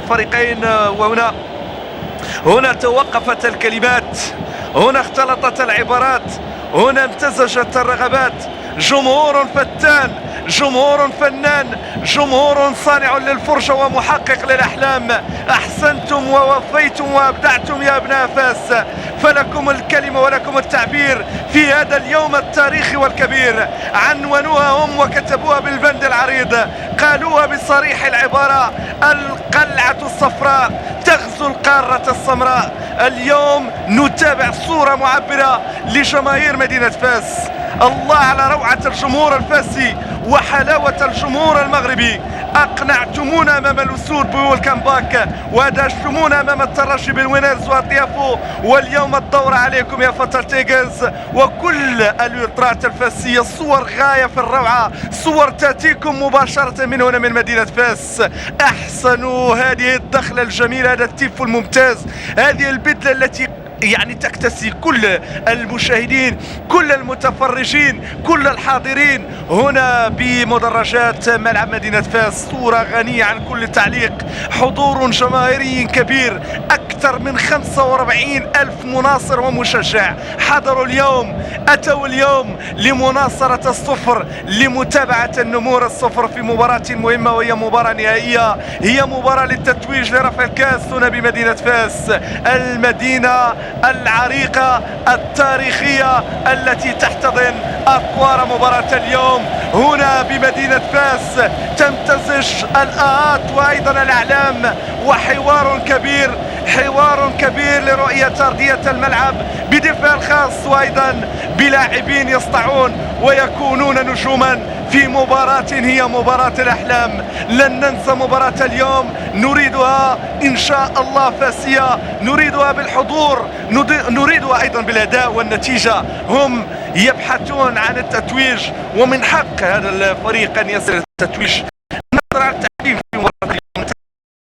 الفريقين. هنا توقفت الكلمات، هنا اختلطت العبارات، هنا امتزجت الرغبات. جمهور فتان، جمهور فنان، جمهور صانع للفرجة ومحقق للأحلام. أحسنتم ووفيتم وأبدعتم يا أبناء فاس، فلكم الكلمة ولكم التعبير في هذا اليوم التاريخي والكبير. عنونوها هم وكتبوها بالبند العريض، قالوها بصريح العبارة: القلعة الصفراء تغزو القارة السمراء. اليوم نتابع صورة معبرة لجماهير مدينة فاس. الله على روعة الجمهور الفاسي وحلاوة الجمهور المغربي. أقنعتمونا أمام الأسود بويلكم باك، ودهشتمونا أمام الترجي بالوينرز وضيافه، واليوم الدور عليكم يا فترة تيغز وكل اليوترات الفاسية. صور غاية في الروعة، صور تأتيكم مباشرة من هنا من مدينة فاس. أحسنوا هذه الدخلة الجميلة، هذا التيف الممتاز، هذه البدلة التي يعني تكتسي كل المشاهدين، كل المتفرجين، كل الحاضرين هنا بمدرجات ملعب مدينة فاس. صورة غنية عن كل تعليق، حضور جماهيري كبير، أكثر من 45 ألف مناصر ومشجع حضروا اليوم، أتوا اليوم لمناصرة الصفر، لمتابعة النمور الصفر في مباراة مهمة، وهي مباراة نهائية، هي مباراة للتتويج لرفع الكاس هنا بمدينة فاس، المدينة العريقة التاريخية التي تحتضن أقوار مباراة اليوم هنا بمدينة فاس. تمتزج الآهات وأيضا الأعلام، وحوار كبير، حوار كبير لرؤية أرضية الملعب بدفاع خاص، وأيضا بلاعبين يسطعون ويكونون نجوما في مباراة هي مباراة الأحلام. لن ننسى مباراة اليوم، نريدها إن شاء الله فاسية، نريدها بالحضور، نريدها أيضا بالأداء والنتيجة. هم يبحثون عن التتويج، ومن حق هذا الفريق أن يصل التتويج. نظرا